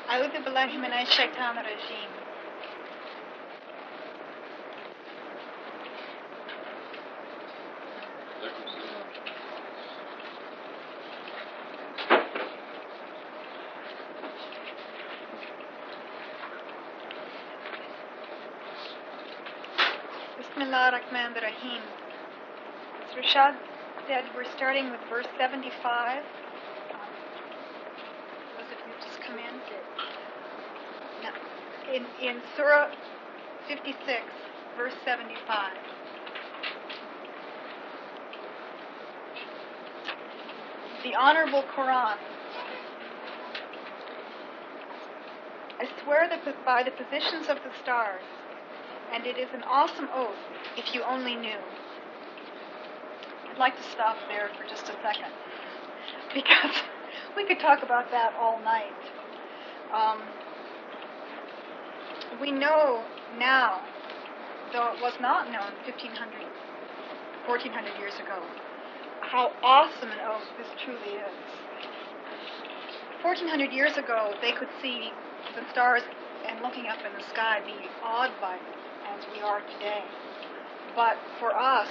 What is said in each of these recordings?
أعوذ بالله من الشيطان الرجيم. Bismillah ar-Rahman ar-Rahim. As Rashad said, we're starting with verse 75. Those of you who just come in. No. In Surah 56, verse 75. The Honorable Quran. I swear that by the positions of the stars, and it is an awesome oath if you only knew. I'd like to stop there for just a second, because we could talk about that all night. We know now, though it was not known 1400 years ago, how awesome an oath this truly is. 1400 years ago, they could see the stars and looking up in the sky be awed by them, as we are today. But for us,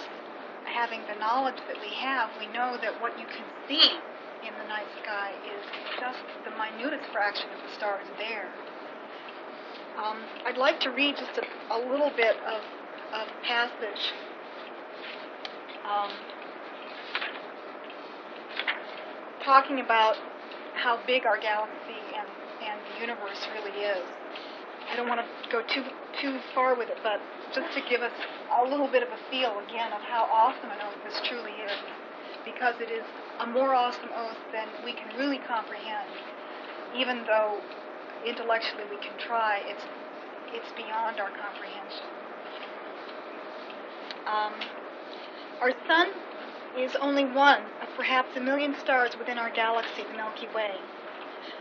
having the knowledge that we have, we know that what you can see in the night sky is just the minutest fraction of the stars there. I'd like to read just a little bit of passage talking about how big our galaxy and the universe really is. I don't want to go too far with it, but just to give us a little bit of a feel again of how awesome an oath this truly is, because it is a more awesome oath than we can really comprehend. Even though intellectually we can try, it's beyond our comprehension. Our sun is only one of perhaps a million stars within our galaxy, the Milky Way.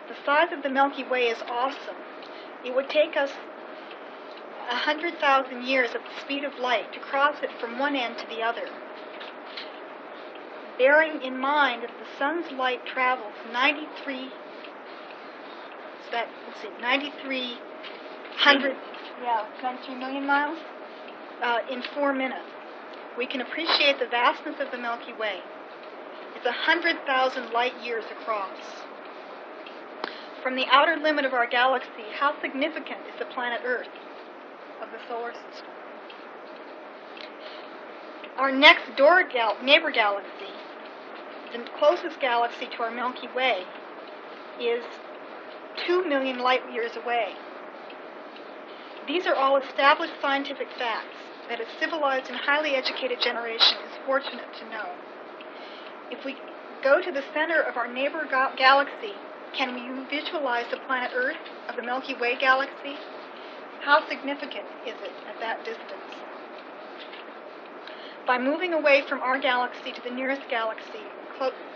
The size of the Milky Way is awesome. It would take us 100,000 years at the speed of light to cross it from one end to the other. Bearing in mind that the sun's light travels 93 million miles in 4 minutes, we can appreciate the vastness of the Milky Way. It's 100,000 light years across. From the outer limit of our galaxy, how significant is the planet Earth of the solar system? Our next door neighbor galaxy, the closest galaxy to our Milky Way, is 2 million light years away. These are all established scientific facts that a civilized and highly educated generation is fortunate to know. If we go to the center of our neighbor galaxy, can we visualize the planet Earth of the Milky Way galaxy? How significant is it at that distance? By moving away from our galaxy to the nearest galaxy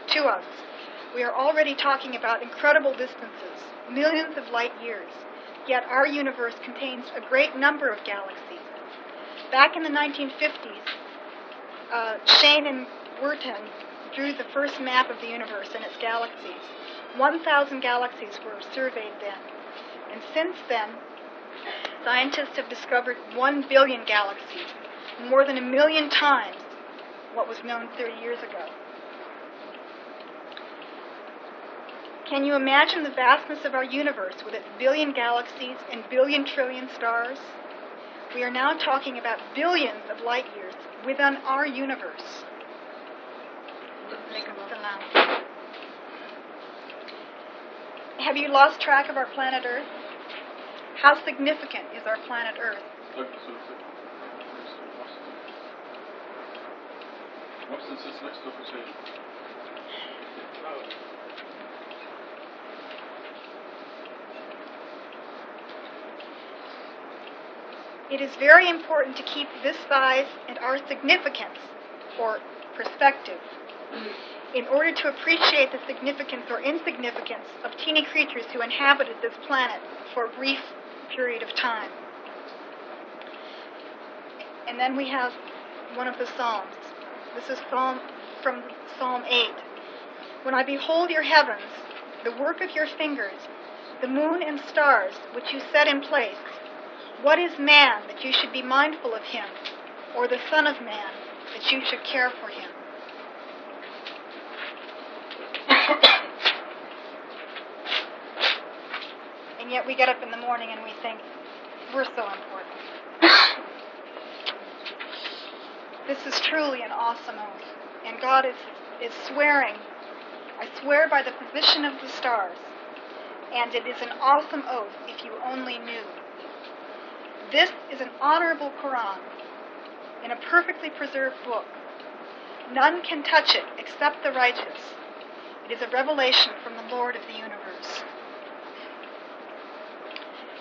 to us, we are already talking about incredible distances, millions of light years. Yet our universe contains a great number of galaxies. Back in the 1950s, Shane and Wurten drew the first map of the universe and its galaxies. 1,000 galaxies were surveyed then. And since then, scientists have discovered 1 billion galaxies, more than 1 million times what was known 30 years ago. Can you imagine the vastness of our universe with its billion galaxies and billion trillion stars? We are now talking about billions of light years within our universe. Have you lost track of our planet Earth? How significant is our planet Earth? What's this next conversation? It is very important to keep this size and our significance, or perspective, in order to appreciate the significance or insignificance of teeny creatures who inhabited this planet for a brief period of time. And then we have one of the Psalms. This is from Psalm 8. When I behold your heavens, the work of your fingers, the moon and stars which you set in place. What is man that you should be mindful of him, or the Son of Man that you should care for him? And yet we get up in the morning and we think, we're so important. This is truly an awesome oath. And God is swearing, I swear by the position of the stars. And it is an awesome oath if you only knew. This is an honorable Quran in a perfectly preserved book. None can touch it except the righteous. It is a revelation from the Lord of the universe.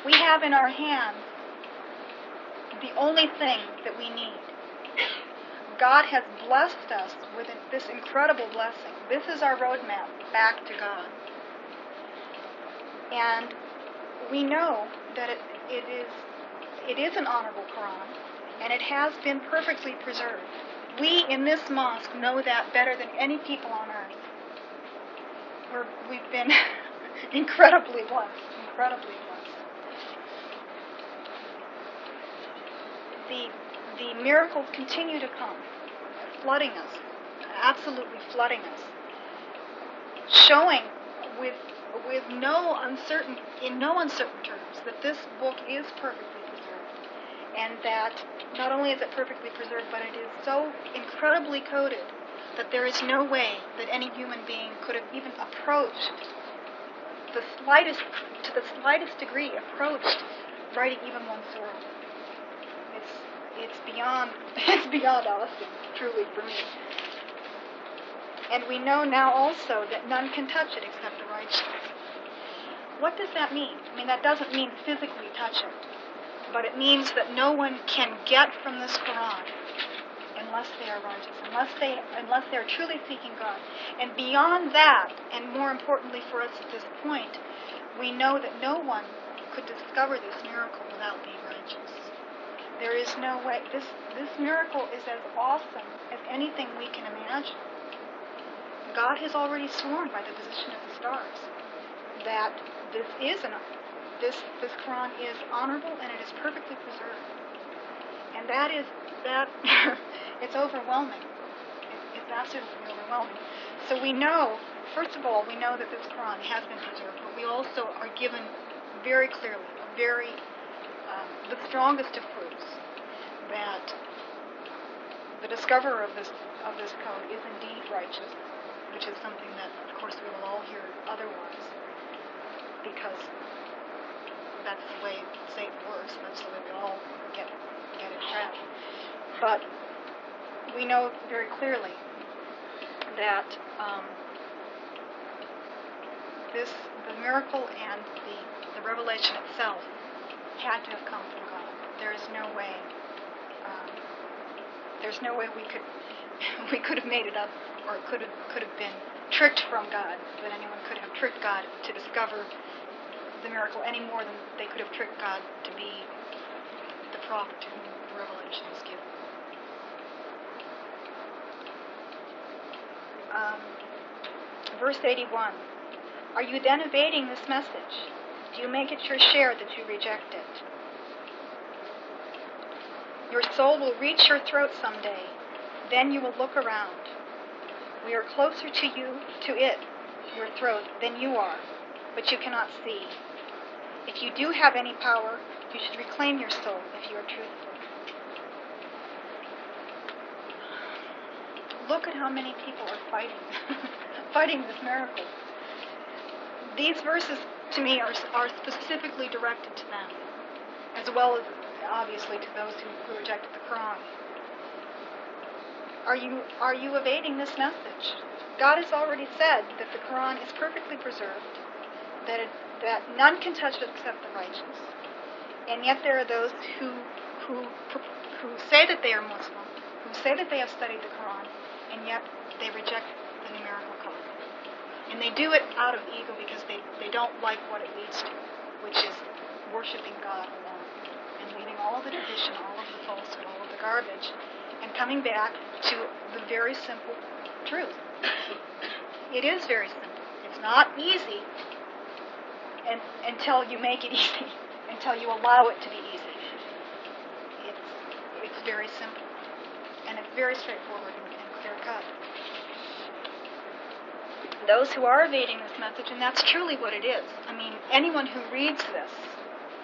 We have in our hands the only thing that we need. God has blessed us with this incredible blessing. This is our roadmap back to God. And we know that it is an honorable Quran, and it has been perfectly preserved. We in this mosque know that better than any people on earth. We've been incredibly blessed, incredibly blessed. The miracles continue to come, flooding us, absolutely flooding us, showing in no uncertain terms that this book is perfectly preserved, and that not only is it perfectly preserved, but it is so incredibly coded that there is no way that any human being could have even approached to the slightest degree approached writing even one surah. It's beyond awesome, truly, for me. And we know now also that none can touch it except the righteous. What does that mean? I mean, that doesn't mean physically touch it, but it means that no one can get from this Quran unless they are righteous, unless they are truly seeking God. And beyond that, and more importantly for us at this point, we know that no one could discover this miracle without being righteous. There is no way. This miracle is as awesome as anything we can imagine. God has already sworn by the position of the stars that this Quran is honorable and it is perfectly preserved. And that it's overwhelming. It's absolutely overwhelming. So we know, first of all, we know that this Quran has been preserved, but we also are given very clearly, the strongest of proofs that the discoverer of this code is indeed righteous, which is something that, of course, we will all hear otherwise, because that's the way Satan works. That's the way we all get entrapped. But we know very clearly that the miracle and the revelation itself had to have come from God. There is no way. There's no way we could have made it up, or it could have been tricked from God. That anyone could have tricked God to discover the miracle any more than they could have tricked God to be the prophet to whom the revelation is given. Verse 81. Are you then evading this message? Do you make it your share that you reject it? Your soul will reach your throat someday. Then you will look around. We are closer to it, your throat, than you are, but you cannot see. If you do have any power, you should reclaim your soul if you are truthful. Look at how many people are fighting this miracle. These verses, to me, are specifically directed to them, as well as, obviously, to those who rejected the Quran. Are you evading this message? God has already said that the Quran is perfectly preserved, that none can touch it except the righteous. And yet there are those who say that they are Muslim, who say that they have studied the Quran, and yet they reject the numerical code. And they do it out of ego because they don't like what it leads to, which is worshiping God alone and leaving all of the tradition, all of the falsehood, all of the garbage, and coming back to the very simple truth. It is very simple. It's not easy, and until you make it easy, until you allow it to be easy. It's very simple, and it's very straightforward and clear-cut. Those who are evading this message, and that's truly what it is. I mean, anyone who reads this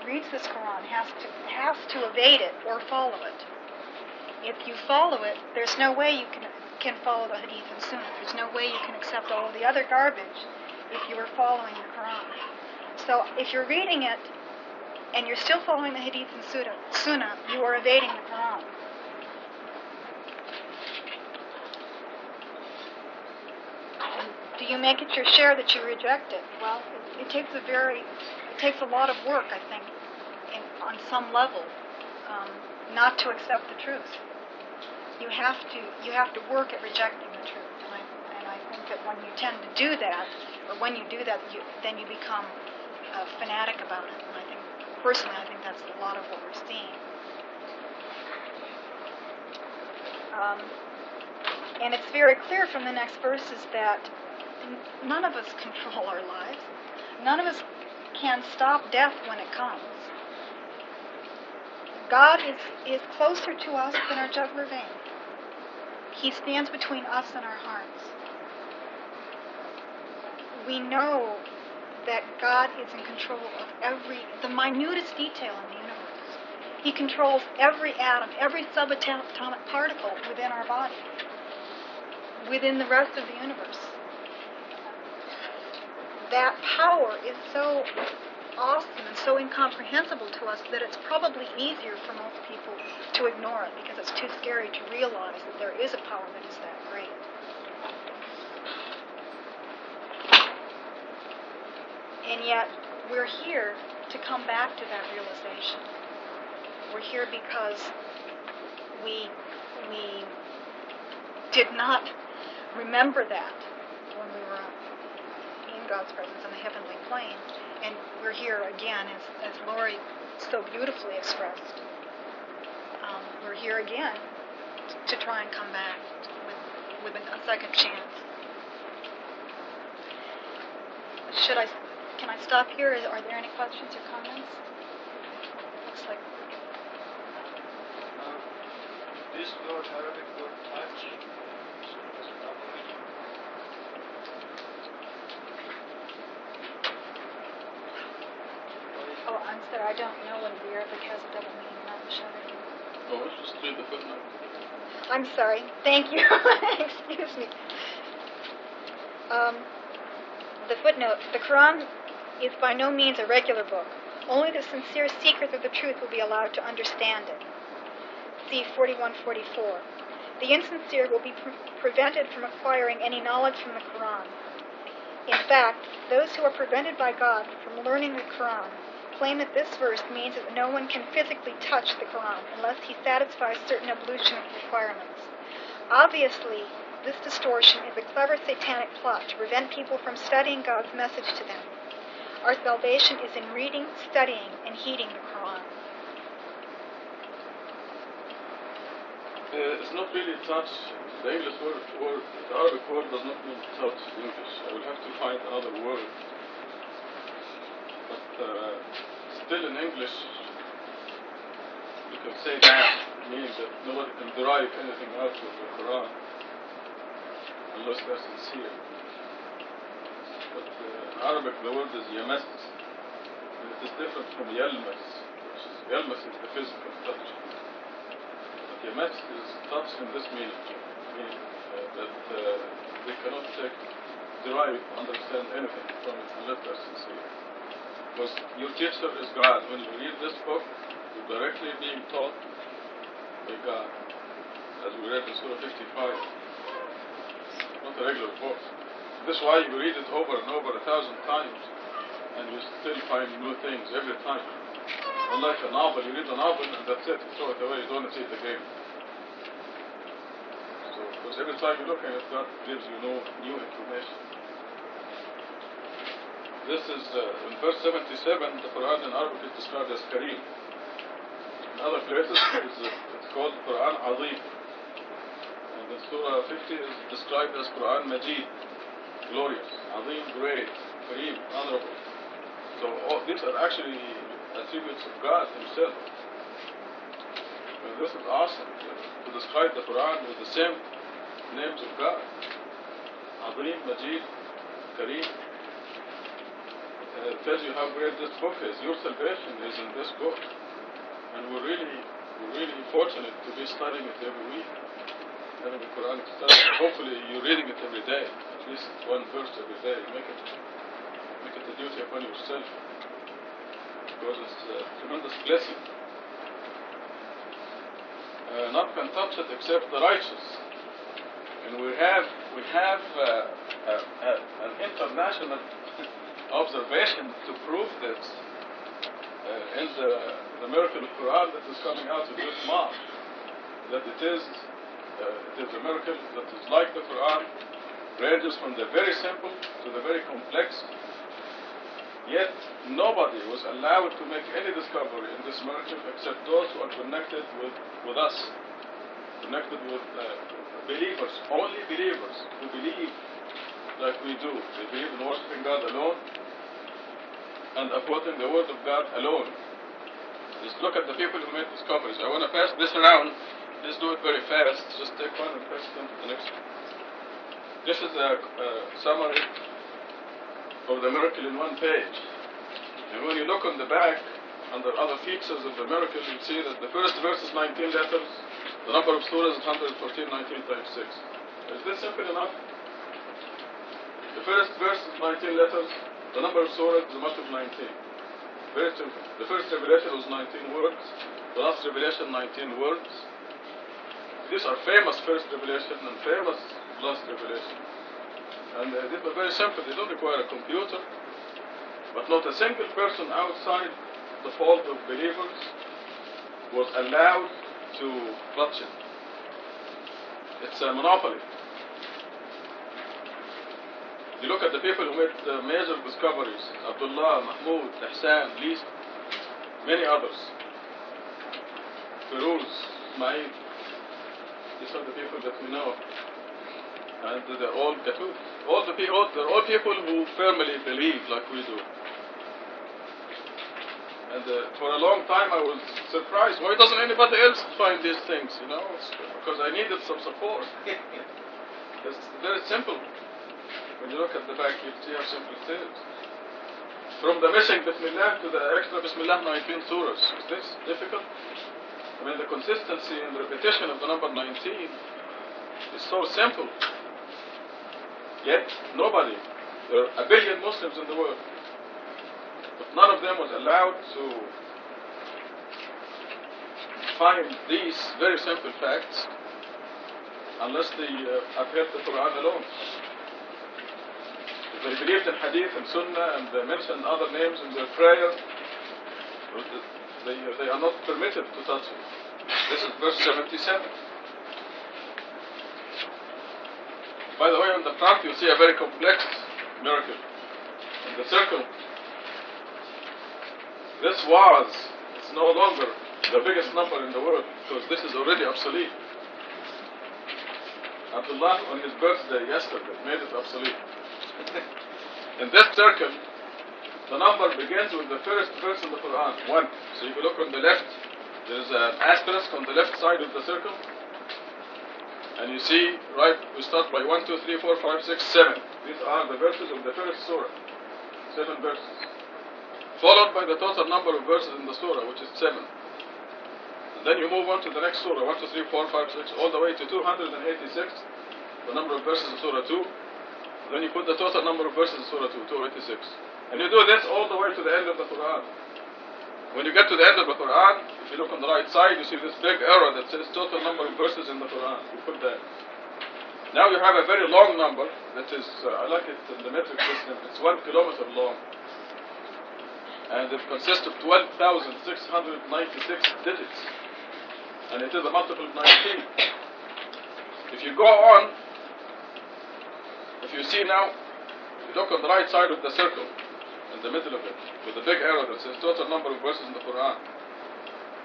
Quran has to evade it or follow it. If you follow it, there's no way you can follow the Hadith and Sunnah. There's no way you can accept all of the other garbage if you are following the Quran. So if you're reading it and you're still following the Hadith and Sunnah, you are evading the Quran. And do you make it your share that you reject it? Well, it takes a lot of work, I think, on some level, not to accept the truth. You have to work at rejecting the truth, and I think that when you tend to do that, or when you do that, then you become a fanatic about it. And I think that's a lot of what we're seeing. And it's very clear from the next verses that none of us control our lives. None of us can stop death when it comes. God is closer to us than our jugular vein. He stands between us and our hearts. We know that God is in control of the minutest detail in the universe. He controls every atom, every subatomic particle within our body, within the rest of the universe. That power is so awesome and so incomprehensible to us that it's probably easier for most people to ignore it because it's too scary to realize that there is a power that is that great. And yet, we're here to come back to that realization. We're here because we did not remember that when we were in God's presence in the heavenly plane. And we're here again, as Lori so beautifully expressed. We're here again to try and come back with a second chance. Can I stop here? Are there any questions or comments? Looks like. This word, Arabic word touch, Oh, I'm sorry, I don't know whether the Arabic has a double meaning. I'm not sure. Oh, let's just read the footnote. I'm sorry. Thank you. Excuse me. The footnote. The Quran is by no means a regular book. Only the sincere seekers of the truth will be allowed to understand it. See 4144. The insincere will be prevented from acquiring any knowledge from the Quran. In fact, those who are prevented by God from learning the Quran claim that this verse means that no one can physically touch the Quran unless he satisfies certain ablution requirements. Obviously, this distortion is a clever satanic plot to prevent people from studying God's message to them. Our salvation is in reading, studying, and heeding the Quran. It's not really touch. The English word, the Arabic word does not mean touch in English. I will have to find another word. But still in English, you can say that means that nobody can derive anything out of the Quran unless they're sincere. But in Arabic, the word is yamas. It is different from yalmas, which is yalmas is the physical touch. But yamas is touch in this meaning that they cannot derive, understand anything from it unless they're sincere. Because your teacher is God. When you read this book, you're directly being taught by God. As we read in Surah 55. Not a regular book. This is why you read it over and over 1,000 times, and you still find new things every time. Unlike a novel, you read a novel and that's it, you throw it away, you don't see it again. So, because every time you look at it, God gives you new information. This is, in verse 77, the Quran in Arabic is described as Kareem. In other places, it's called Quran Azim. And in Surah 50, it's described as Quran Majid, glorious, Azim, great, Kareem, honorable. So So all these are actually attributes of God Himself. And this is awesome to describe the Quran with the same names of God. Azim, Majid, Kareem. It tells you how great this book is. Your salvation is in this book. And we're really fortunate to be studying it every week. Having the Quran study. Hopefully you're reading it every day. At least one verse every day. Make it a duty upon yourself. Because it's a tremendous blessing. None can touch it except the righteous. And we have an international observation to prove this in the miracle of Quran that is coming out of this month. That it is a miracle that is like the Quran, ranges from the very simple to the very complex. Yet nobody was allowed to make any discovery in this miracle except those who are connected with us, connected with believers, only believers who believe like we do. They believe in worshiping God alone and upholding the word of God alone. Just look at the people who made discoveries. I want to pass this around. Let's do it very fast. Just take one and pass it on to the next one. This is a summary of the miracle in one page. And when you look on the back, under other features of the miracle, you see that the first verse is 19 letters. The number of surahs is 114, 19 times 6. Is this simple enough? The first verse is 19 letters. The number of surahs is a multiple of 19. Very simple. The first revelation was 19 words. The last revelation, 19 words. These are famous first revelation and famous last revelation. And these are very simple. They don't require a computer. But not a single person outside the fold of believers was allowed to touch it. It's a monopoly. You look at the people who made major discoveries, Abdullah, Mahmud, Ihsan, Lis, many others, Firuz, Ismail. These are the people that we know. And they're all Katub. They're all people who firmly believe like we do. And for a long time I was surprised. Why doesn't anybody else find these things, you know? It's because I needed some support. It's very simple. When you look at the back, you see how simple it is. From the missing Bismillah to the extra Bismillah 19 surahs. Is this difficult? I mean, the consistency and the repetition of the number 19 is so simple. Yet, nobody, there are a billion Muslims in the world, but none of them was allowed to find these very simple facts unless they upheld the Quran alone. If they believed in Hadith and Sunnah and they mentioned other names in their prayer, they are not permitted to touch it. This is verse 77. By the way, on the front you see a very complex miracle. In the circle, it's no longer the biggest number in the world, because this is already obsolete. Abdullah, on his birthday yesterday, made it obsolete. In this circle, the number begins with the first verse in the Quran, 1. So if you look on the left, there is an asterisk on the left side of the circle. And you see, right, we start by 1, 2, 3, 4, 5, 6, 7. These are the verses of the first surah. 7 verses. Followed by the total number of verses in the surah, which is 7. And then you move on to the next surah, 1, 2, 3, 4, 5, 6, all the way to 286, the number of verses in surah 2. Then you put the total number of verses in surah 2, 286. And you do this all the way to the end of the Quran. When you get to the end of the Quran, if you look on the right side, you see this big arrow that says total number of verses in the Quran. You put that. Now you have a very long number that is, I like it in the metric system, it's 1 kilometer long. And it consists of 12,696 digits. And it is a multiple of 19. If you go on, if you see now, if you look on the right side of the circle, in the middle of it, with the big arrow that says total number of verses in the Quran.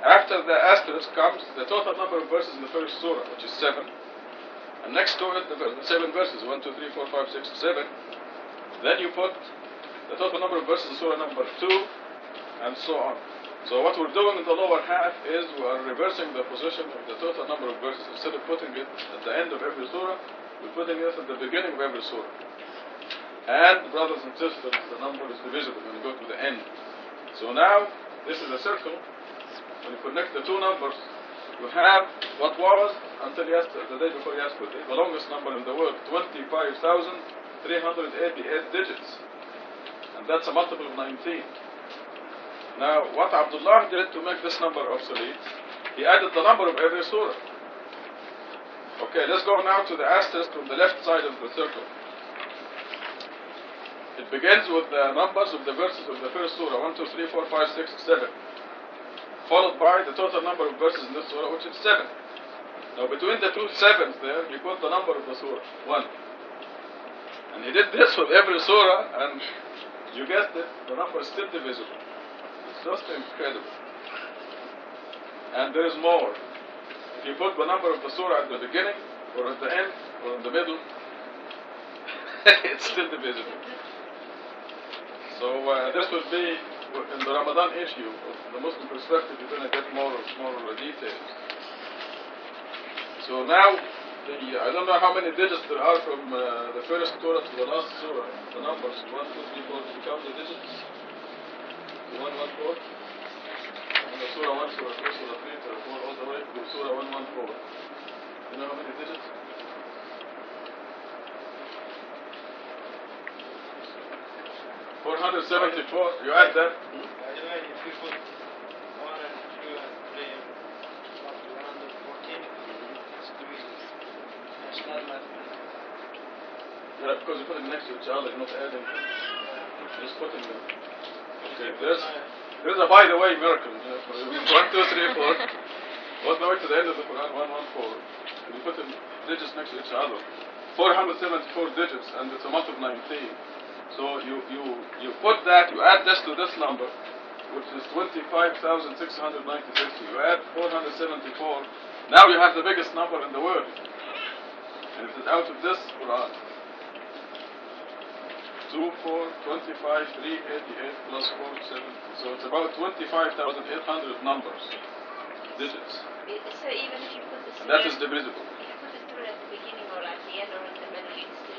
After the asterisk comes the total number of verses in the first surah, which is 7. And next to it, the 7 verses, 1, 2, 3, 4, 5, 6, 7. Then you put the total number of verses in surah number 2, and so on. So what we're doing in the lower half is we are reversing the position of the total number of verses. Instead of putting it at the end of every surah, we're putting it at the beginning of every surah. And brothers and sisters, the number is divisible when you go to the end. So now, this is a circle. When you connect the two numbers, you have what was, until yesterday, the day before yesterday, the longest number in the world, 25,388 digits. And that's a multiple of 19. Now, what Abdullah did to make this number obsolete, he added the number of every surah. Okay, let's go now to the asterisk from the left side of the circle. It begins with the numbers of the verses of the first surah, 1, 2, 3, 4, 5, 6, 7. Followed by the total number of verses in this surah, which is 7. Now, between the two sevens there, he put the number of the surah, 1. And he did this with every surah, and you guessed it, the number is still divisible. It's just incredible. And there is more. If you put the number of the surah at the beginning, or at the end, or in the middle, it's still divisible. So this would be, in the Ramadan issue, of the Muslim perspective, you're going to get more details. So now, I don't know how many digits there are from the first surah to the last surah. The numbers, 1, 2, 3, 4, do you count the digits? 1, 1, 4. And the surah 1, surah 2, surah 3, surah 4, all the way to surah 1, 1, 4. You know how many digits? 474. You add that? If you put 1 and 2 and 3 up to 114, it's divisible. It's not mathematical. Yeah, because you put it next to each other, you're not adding. Just putting them. Okay, there's a by the way miracle. 1, 2, 3, 4. All the way to the end of the Quran, 1, 1, 4. And you put the digits next to each other. 474 digits, and it's a multiple of 19. So you put that, you add this to this number, which is 25,696. You add 474. Now you have the biggest number in the world. And it is out of this Quran. 2, 4, 25, 388 plus 4, 7. So it's about 25,800 numbers, digits. So even if you put the And that is divisible. if you put the surah at the beginning or at the end or in the middle, it's still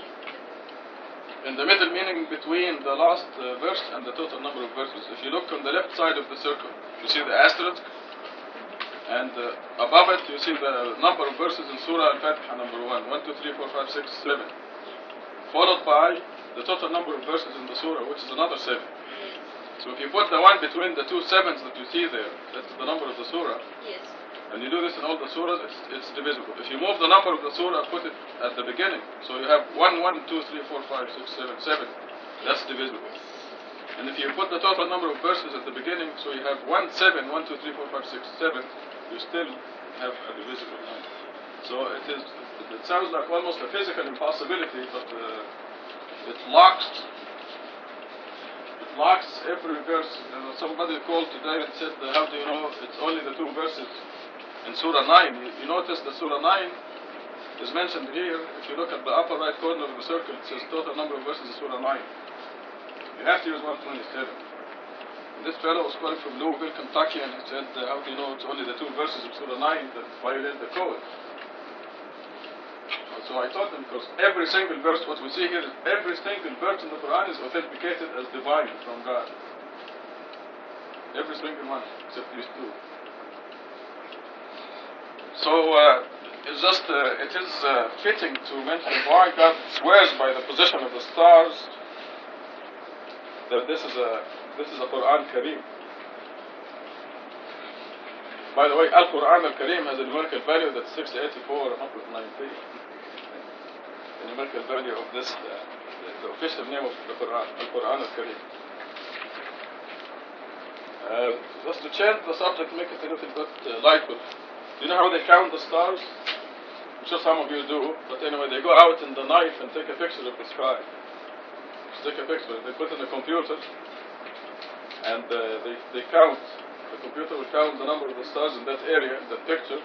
In the middle, meaning between the last verse and the total number of verses. If you look on the left side of the circle, you see the asterisk, and above it you see the number of verses in Surah Al-Fatiha number 1. 1, 2, 3, 4, 5, 6, 7. Followed by the total number of verses in the Surah, which is another 7. So if you put the one between the two sevens that you see there, that's the number of the Surah. yes. And you do this in all the surahs, it's divisible. If you move the number of the surah, put it at the beginning. So you have 1, 1, 2, 3, 4, 5, 6, 7, 7. That's divisible. And if you put the total number of verses at the beginning, so you have 1, 7, 1, 2, 3, 4, 5, 6, 7, you still have a divisible number. So it sounds like almost a physical impossibility, but it locks every verse. Somebody called today and said, how do you know it's only the two verses in Surah 9? You notice that Surah 9 is mentioned here. If you look at the upper right corner of the circle, it says total number of verses in Surah 9. You have to use 127. And this fellow was calling from Louisville, Kentucky, and he said, how do you know it's only the two verses in Surah 9 that violate the code? So I told him, because every single verse, what we see here is every single verse in the Quran is authenticated as divine from God. Every single one, except these two. So it is fitting to mention why God swears by the position of the stars that this is a Quran Kareem. By the way, Al-Quran Al-Kareem has a numerical value that's 684 and up with 19. The numerical value of this, the official name of the Quran, Al-Quran Al-Kareem. Just to change the subject, make it a little bit lighter. Do you know how they count the stars? I'm sure some of you do, but anyway, they go out in the night and take a picture of the sky. Just take a picture, they put it in a computer, and they count. The computer will count the number of the stars in that area, in that picture,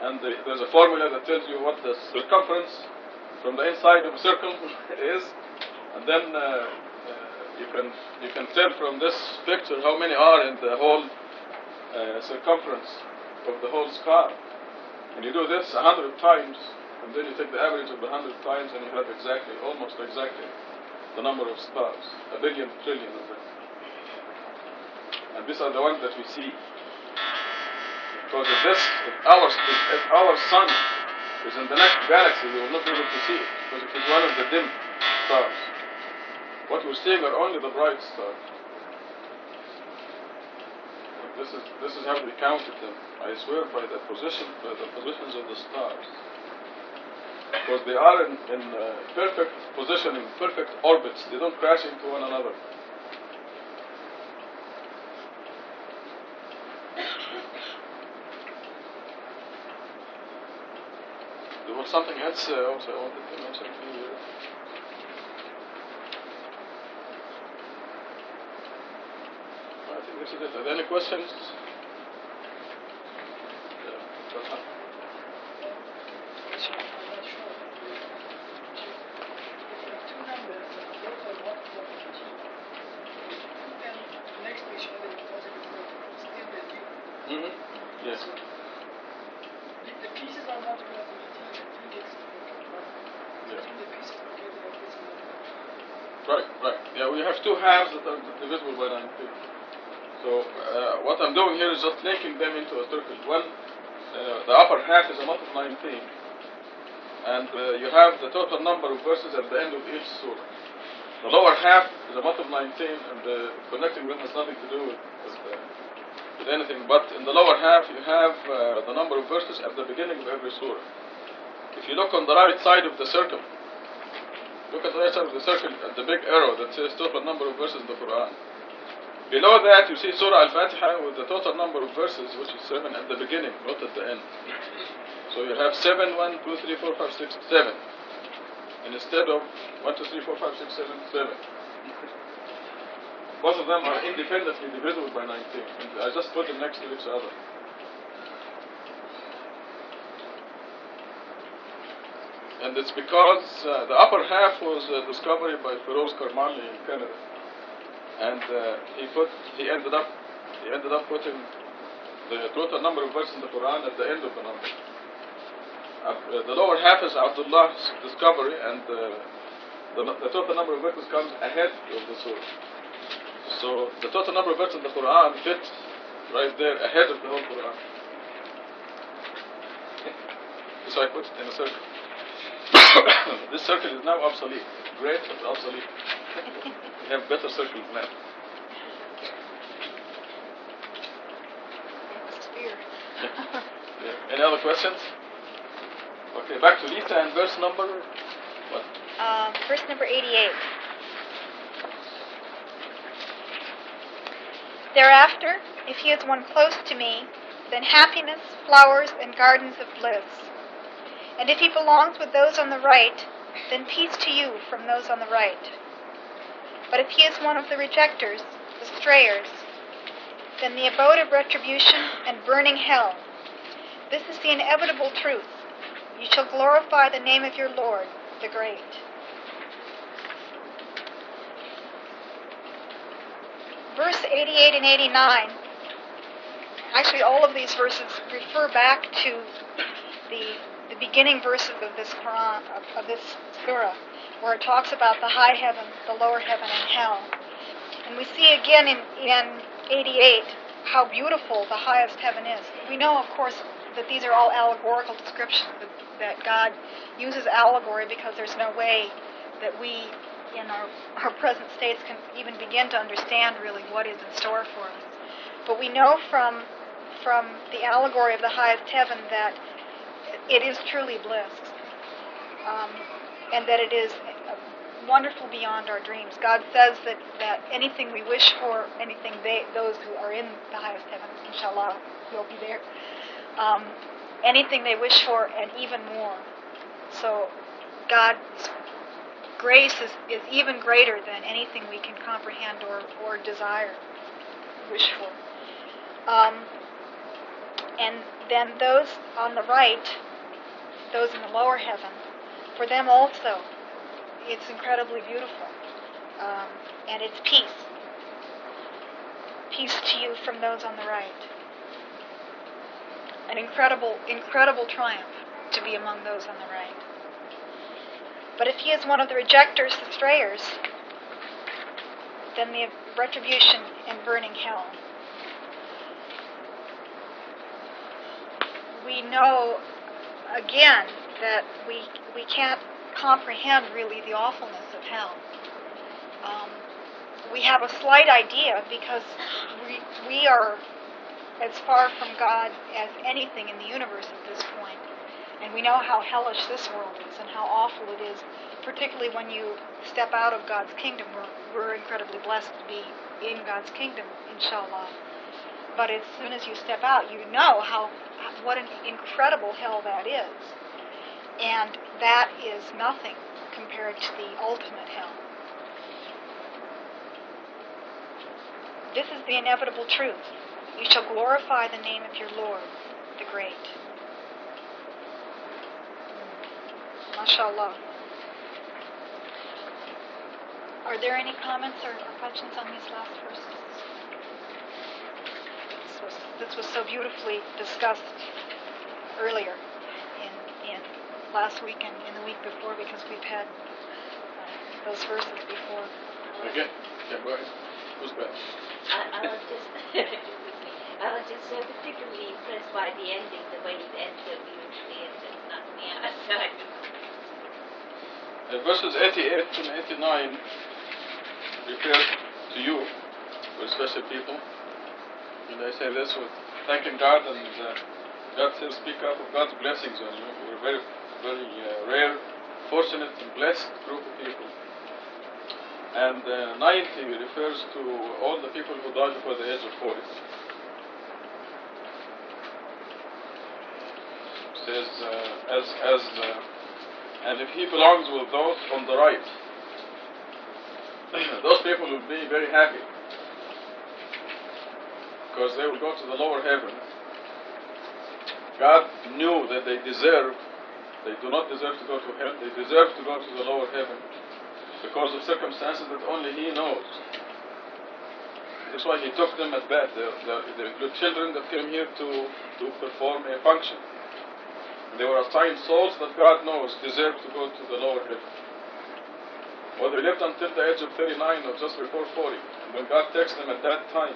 and there's a formula that tells you what the circumference from the inside of a circle is, and then you can tell from this picture how many are in the whole circumference of the whole sky. And you do this 100 times, and then you take the average of the 100 times, and you have exactly, almost exactly, the number of stars, 1 billion trillion of them. And these are the ones that we see. Because if our sun is in the next galaxy, we will not be able to see it, because it is one of the dim stars. What we're seeing are only the bright stars. This is how we counted them. I swear by the positions of the stars, because they are in perfect position, in perfect orbits. They don't crash into one another. There was something else also I wanted to mention to you. I think this is it. Are there any questions? Yeah. Mm-hmm. Yes. The pieces are not going to be indexed. Yeah. The pieces are Right. Yeah, we have two halves that are divisible by 19. So what I'm doing here is just linking them into a circle. One, the upper half is a mod of 19, and you have the total number of verses at the end of each surah. The lower half is a mod of 19, and connecting them has nothing to do with anything. But in the lower half, you have the number of verses at the beginning of every surah. If you look on the right side of the circle, look at the right side of the circle at the big arrow that says total number of verses in the Quran. Below that, you see Surah Al-Fatiha with the total number of verses, which is 7 at the beginning, not at the end. So you have 7, 1, 2, 3, 4, 5, 6, 7. And instead of 1, 2, 3, 4, 5, 6, 7, 7. Both of them are independently divisible by 19. And I just put them next to each other. And it's because the upper half was discovered by Feroz Karmali in Canada. And he ended up putting the total number of verses in the Quran at the end of the number. The lower half is Abdullah's discovery, and the total number of verses comes ahead of the surah. So the total number of verses in the Quran fits right there ahead of the whole Quran. So I put it in a circle. This circle is now obsolete. Great, but obsolete. We have better circles now. Yeah. Any other questions? Okay, back to Lisa and verse number what? Verse number 88. Thereafter, if he is one close to me, then happiness, flowers, and gardens of bliss. And if he belongs with those on the right, then peace to you from those on the right. But if he is one of the rejectors, the strayers, then the abode of retribution and burning hell. This is the inevitable truth. You shall glorify the name of your Lord, the Great. Verse 88 and 89, actually all of these verses refer back to the beginning verses of this Quran, of this surah, where it talks about the high heaven, the lower heaven, and hell. And we see again in 88 how beautiful the highest heaven is. We know, of course, that these are all allegorical descriptions, that God uses allegory because there's no way that we, in our present states, can even begin to understand really what is in store for us. But we know from the allegory of the highest heaven that it is truly bliss, and that it is wonderful beyond our dreams. God says that anything we wish for, those who are in the highest heaven, inshallah, will be there. Anything they wish for, and even more. So God's grace is even greater than anything we can comprehend or desire, wish for. And then those on the right, those in the lower heaven, for them also, it's incredibly beautiful. and it's peace. Peace to you from those on the right. An incredible, incredible triumph to be among those on the right. But if he is one of the rejectors, the strayers, then the retribution and burning hell. We know, again, that we can't comprehend really the awfulness of hell. We have a slight idea because we are as far from God as anything in the universe at this point. And we know how hellish this world is and how awful it is, particularly when you step out of God's kingdom. We're incredibly blessed to be in God's kingdom, inshallah. But as soon as you step out, you know what an incredible hell that is. And that is nothing compared to the ultimate hell. This is the inevitable truth. You shall glorify the name of your Lord, the Great. MashaAllah. Are there any comments or questions on these last verses? This was so beautifully discussed earlier in last week and in the week before, because we've had those verses before. Okay, go ahead. Who's back? I was just particularly impressed by the ending, the way it ends, so beautifully. It just knocked me outside. Verses 88 to 89 refer to you, we're special people. And I say this with thanking God, and God says, speak out of God's blessings on you. We're very, very rare, fortunate, and blessed group of people. And 90 refers to all the people who died before the age of 40. It says, and if he belongs with those on the right, those people will be very happy, because they will go to the lower heaven. God knew that they do not deserve to go to hell, they deserve to go to the lower heaven, because of circumstances that only he knows. That's why he took them at bat. They're children that came here to perform a function. They were assigned souls that God knows deserve to go to the lower heaven. Well, they lived until the age of 39 or just before 40. And when God takes them at that time,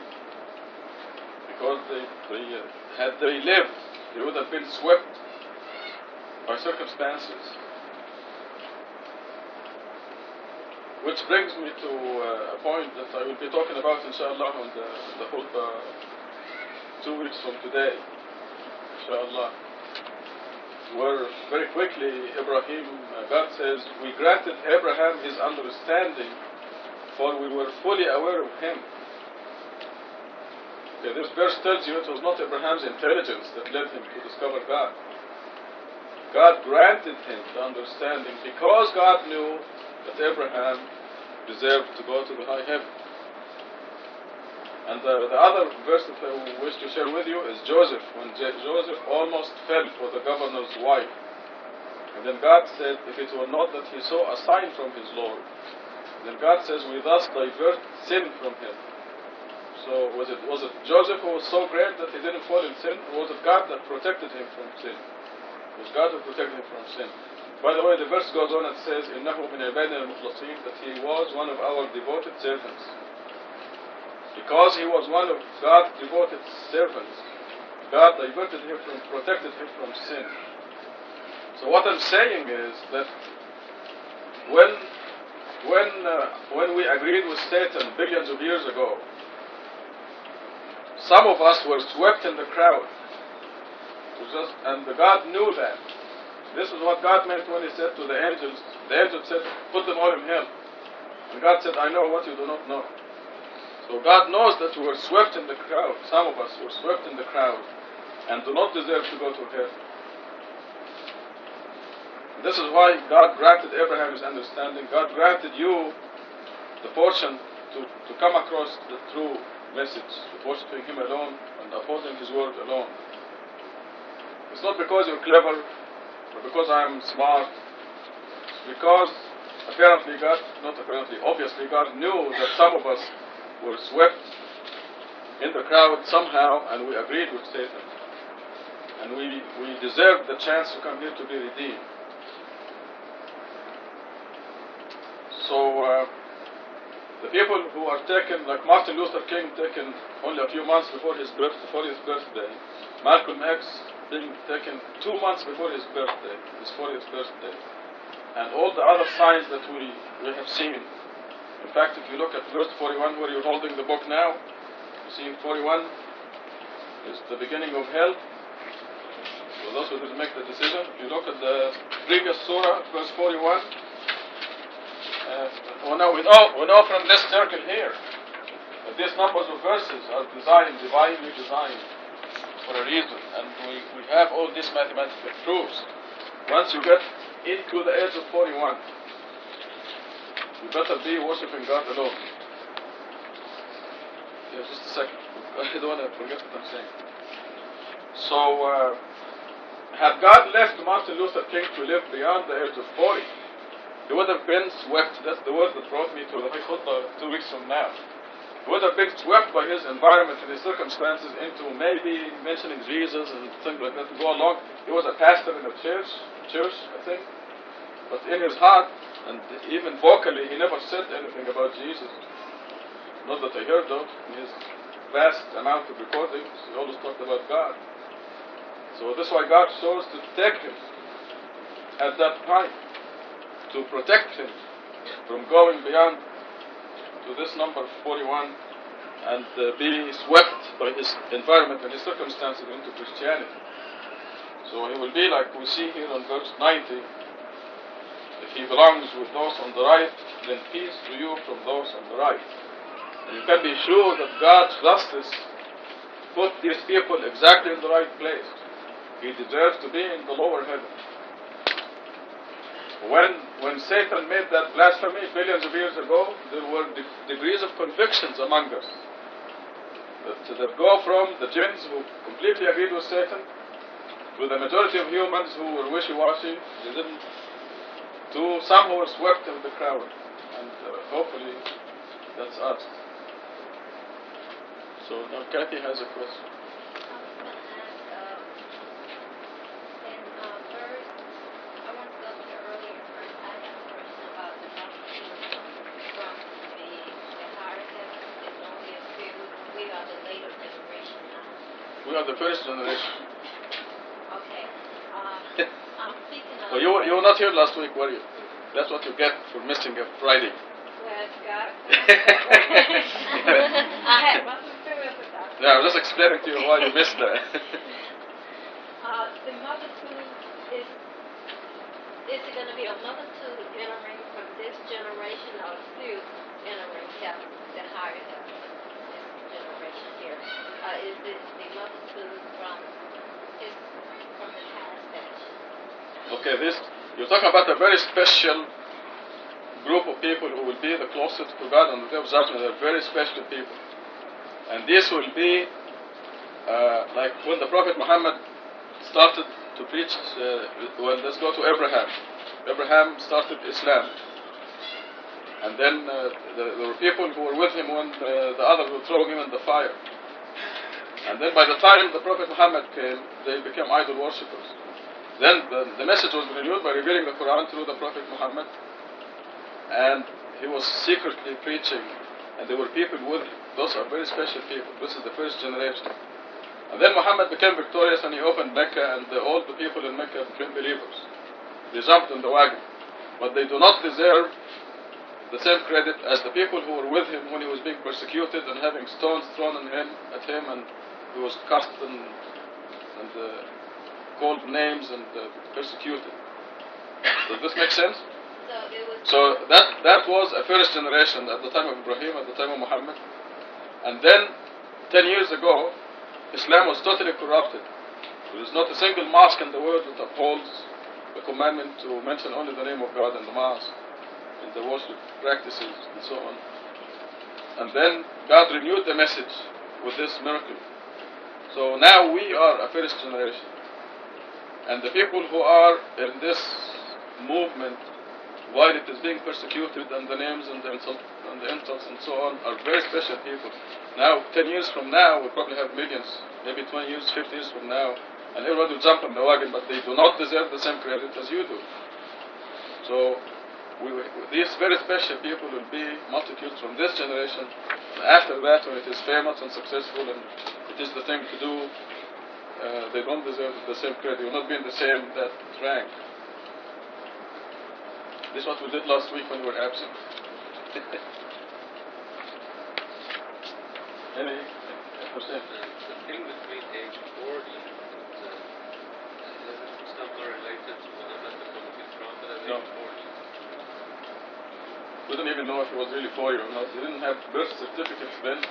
because had they lived, they would have been swept by circumstances. Which brings me to a point that I will be talking about, inshallah, on the khutbah 2 weeks from today, inshallah. Where very quickly God says, we granted Abraham his understanding, for we were fully aware of him. Okay, this verse tells you it was not Abraham's intelligence that led him to discover God. God granted him the understanding because God knew that Abraham deserved to go to the high heaven. And the other verse that I wish to share with you is Joseph, when Joseph almost fell for the governor's wife. And then God said, if it were not that he saw a sign from his Lord, then God says, we thus divert sin from him. So was it Joseph who was so great that he didn't fall in sin, or was it God that protected him from sin? It was God who protected him from sin. By the way, the verse goes on and says, إِنَّهُ مِنْ عِبَادِنَا الْمُخْلَصِينَ, that he was one of our devoted servants. Because he was one of God's devoted servants, God diverted him protected him from sin. So what I'm saying is that when we agreed with Satan billions of years ago, some of us were swept in the crowd. And God knew that. This is what God meant when he said to the angels said, put them all in hell. And God said, I know what you do not know. So God knows that we were swept in the crowd. Some of us were swept in the crowd and do not deserve to go to hell. This is why God granted Abraham his understanding. God granted you the portion to come across the true message, worshiping him alone and upholding his word alone. It's not because you're clever or because I'm smart. It's because obviously God knew that some of us were swept in the crowd somehow, and we agreed with Satan. And we deserved the chance to come here to be redeemed. So the people who are taken, like Martin Luther King, taken only a few months before his birthday, Malcolm X being taken 2 months before his birthday, his 40th birthday, and all the other signs that we have seen. In fact, if you look at verse 41, where you're holding the book now, you see 41 is the beginning of hell. So those who didn't make the decision, you look at the previous surah, verse 41. We know from this circle here that these numbers of verses are divinely designed for a reason, and we have all these mathematical proofs. Once you get into the age of 41, you better be worshiping God alone. Yeah, just a second. I don't want to forget what I'm saying. So, had God left Martin Luther King to live beyond the age of 40, he would have been swept. That's the word that brought me to the khutbah 2 weeks from now. He would have been swept by his environment and his circumstances into maybe mentioning Jesus and things like that to go along. He was a pastor in a church, I think. But in his heart, and even vocally, he never said anything about Jesus. Not that I heard of. In his vast amount of recordings, he always talked about God. So that's why God chose to take him at that time, to protect him from going beyond to this number 41 and be swept by his environment and his circumstances into Christianity. So he will be like we see here on verse 90. If he belongs with those on the right, then peace to you from those on the right. And you can be sure that God's justice put these people exactly in the right place. He deserves to be in the lower heaven. When Satan made that blasphemy billions of years ago, there were degrees of convictions among us. That go from the jinns who completely agreed with Satan to the majority of humans who were wishy-washy, they didn't, to some who were swept in the crowd. And hopefully that's us. So now Kathy has a question. We are the first generation. Okay. I'm thinking of... Well, you were not here last week, were you? That's what you get for missing a Friday. Well, God. I wasn't familiar with that. No, I'm just explaining to you why you missed that. The multitude is it going to be another two entering from this generation or still entering heaven, the higher heaven, this generation here? Is this the multitude from the past stage? Okay, you're talking about a very special group of people who will be the closest to God on the day of judgment. They're very special people. And this will be like when the Prophet Muhammad started to preach, let's go to Abraham. Abraham started Islam. And then there were people who were with him when the others were throwing him in the fire. And then by the time the Prophet Muhammad came, they became idol worshippers. Then the message was renewed by revealing the Quran through the Prophet Muhammad. And he was secretly preaching, and there were people with him. Those are very special people. This is the first generation. And then Muhammad became victorious, and he opened Mecca, and all the people in Mecca became believers. They jumped in the wagon. But they do not deserve the same credit as the people who were with him when he was being persecuted and having stones thrown at him, and he was cursed and called names and persecuted. Does this make sense? So that was a first generation at the time of Ibrahim, at the time of Muhammad. And then 10 years ago, Islam was totally corrupted. There is not a single mosque in the world that upholds the commandment to mention only the name of God in the mosque, in the worship practices and so on. And then God renewed the message with this miracle. So now we are a first generation. And the people who are in this movement while it is being persecuted, and the names and the insults and so on are very special people. Now, 10 years from now, we'll probably have millions, maybe 20 years, 50 years from now, and everyone will jump on the wagon, but they do not deserve the same credit as you do. So, these very special people will be multitudes from this generation. After that, when it is famous and successful and it is the thing to do, they don't deserve the same credit. They will not be in the same that rank. This is what we did last week when we were absent. Any percent? The thing between age 40 is somewhere related to Muhammad becoming a prophet at No. age 40. We don't even know if he was really 40 or not. They didn't have birth certificates then.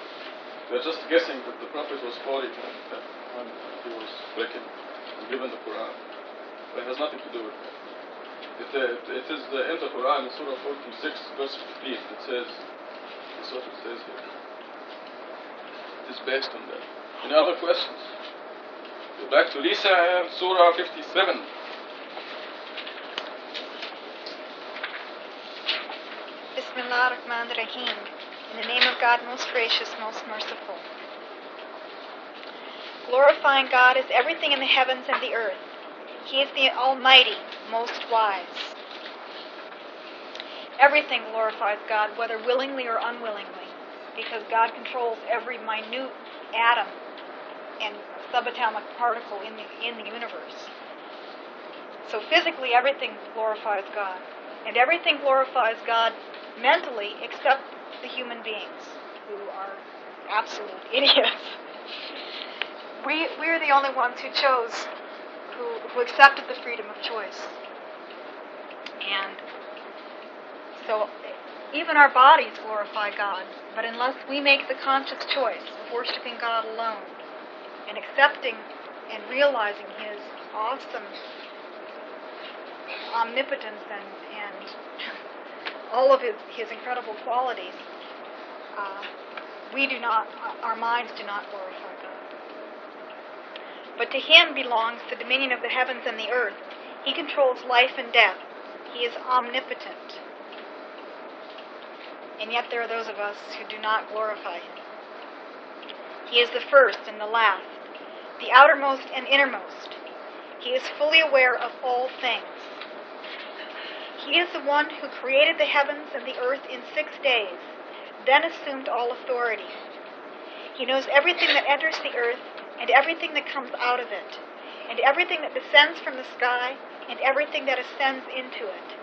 They're just guessing that the Prophet was 40 when he was reckoned and given the Quran. But it has nothing to do with that. It is in the Quran, in Surah 46, verse 15, it says, this is what it says here. It is based on that. Any other questions? Go back to Lisa and Surah 57. Bismillah ar-Rahman ar-Rahim. In the name of God, most gracious, most merciful. Glorifying God is everything in the heavens and the earth. He is the Almighty, most wise. Everything glorifies God, whether willingly or unwillingly, because God controls every minute atom and subatomic particle in the universe. So physically, everything glorifies God. And everything glorifies God mentally, except the human beings, who are absolute idiots. We're the only ones who chose, who accepted the freedom of choice. And so even our bodies glorify God, but unless we make the conscious choice of worshiping God alone and accepting and realizing His awesome omnipotence and all of His incredible qualities, our minds do not glorify God. But to Him belongs the dominion of the heavens and the earth. He controls life and death. He is omnipotent. And yet there are those of us who do not glorify Him. He is the first and the last, the outermost and innermost. He is fully aware of all things. He is the one who created the heavens and the earth in 6 days, then assumed all authority. He knows everything that enters the earth and everything that comes out of it, and everything that descends from the sky and everything that ascends into it.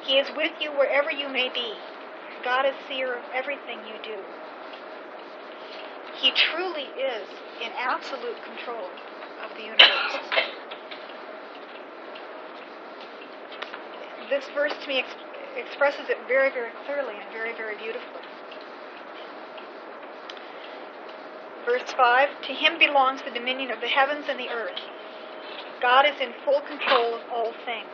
He is with you wherever you may be. God is seer of everything you do. He truly is in absolute control of the universe. This verse to me expresses it very, very clearly and very, very beautifully. Verse 5, to Him belongs the dominion of the heavens and the earth. God is in full control of all things.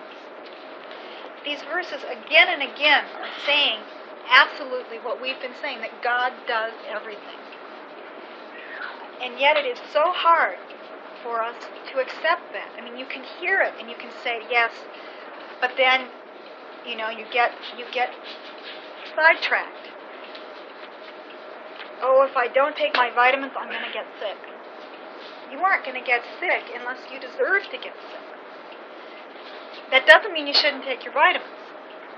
These verses again and again are saying absolutely what we've been saying, that God does everything. And yet it is so hard for us to accept that. I mean, you can hear it and you can say yes, but then, you get sidetracked. Oh, if I don't take my vitamins, I'm going to get sick. You aren't going to get sick unless you deserve to get sick. That doesn't mean you shouldn't take your vitamins,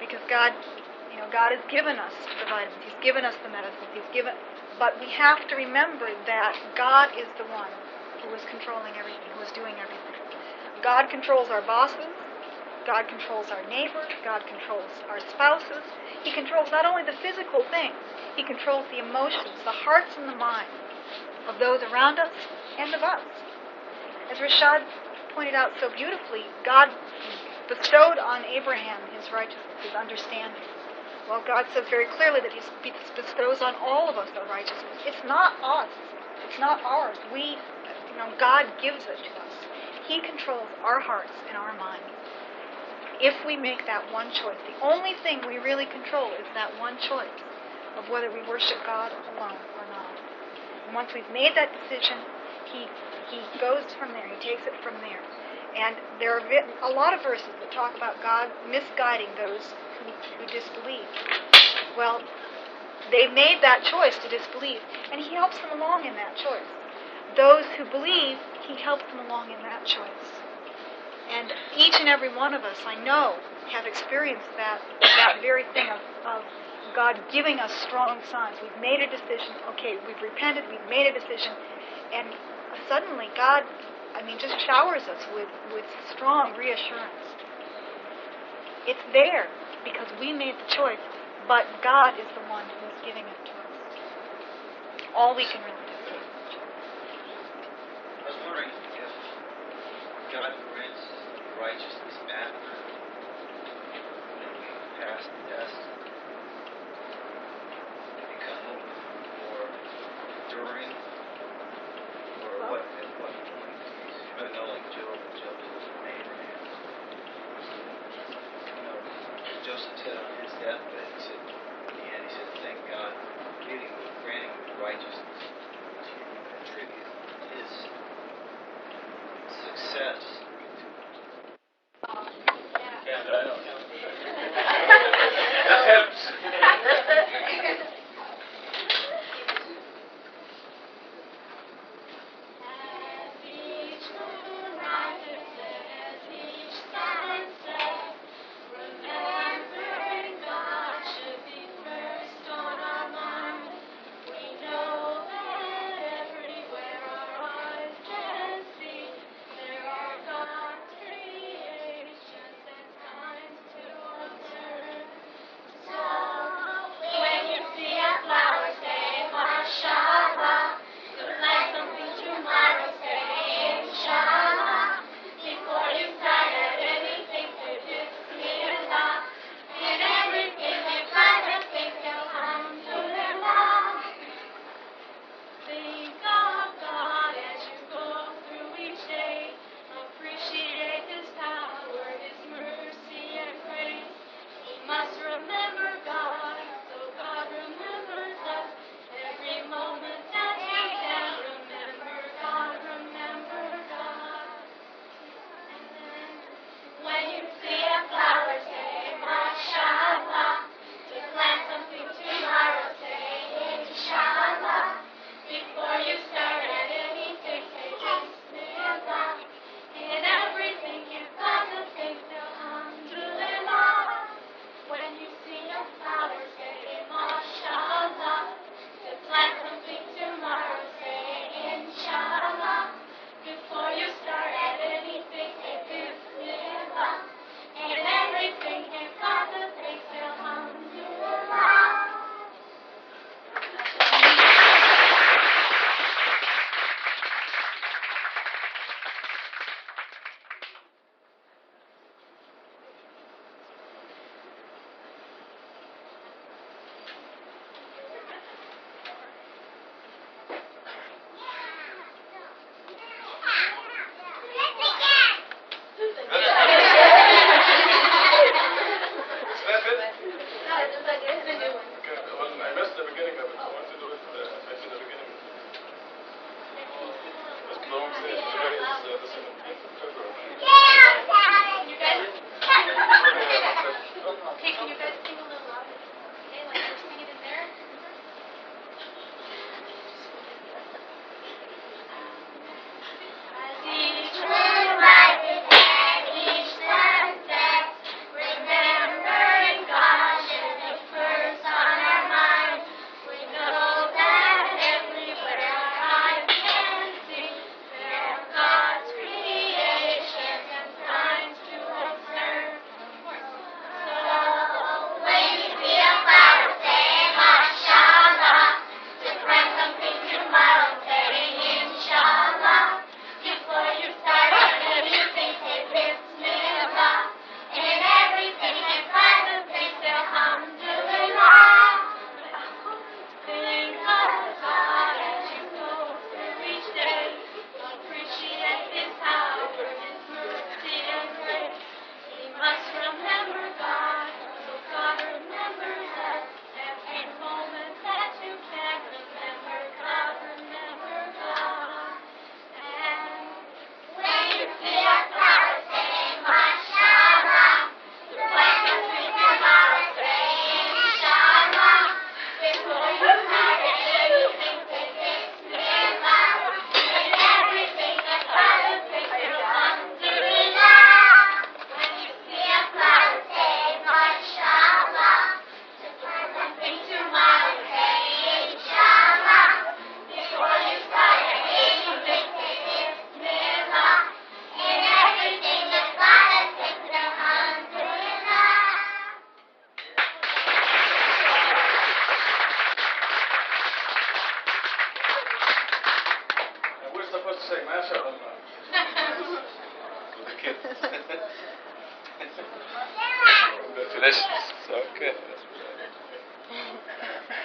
because God has given us the vitamins. He's given us the medicines. But we have to remember that God is the one who is controlling everything, who is doing everything. God controls our bosses. God controls our neighbors. God controls our spouses. He controls not only the physical things, He controls the emotions, the hearts and the minds of those around us and of us. As Rashad pointed out so beautifully, God bestowed on Abraham His righteousness, His understanding. Well, God says very clearly that He bestows on all of us our righteousness. It's not us. It's not ours. God gives it to us. He controls our hearts and our minds. If we make that one choice, the only thing we really control is that one choice of whether we worship God alone or not. And once we've made that decision, He goes from there. He takes it from there. And there are a lot of verses that talk about God misguiding those who disbelieve. Well, they made that choice to disbelieve, and He helps them along in that choice. Those who believe, He helps them along in that choice. And each and every one of us, I know, have experienced that very thing of God giving us strong signs. We've made a decision. Okay, we've repented. We've made a decision, and suddenly God, just showers us with strong reassurance. It's there because we made the choice, but God is the one who's giving it to us. All we can really do. I was wondering if God grants righteousness after we pass the test, if you come over, or during, or what, at what point. I know, like Job was from Abraham. Joseph said on his deathbed, he said, in the end, he said, thank God for granting righteousness to attribute his success. Yeah, I know. That helps. supposed to say, MashaAllah. For the kids. Congratulations. Okay. That's right.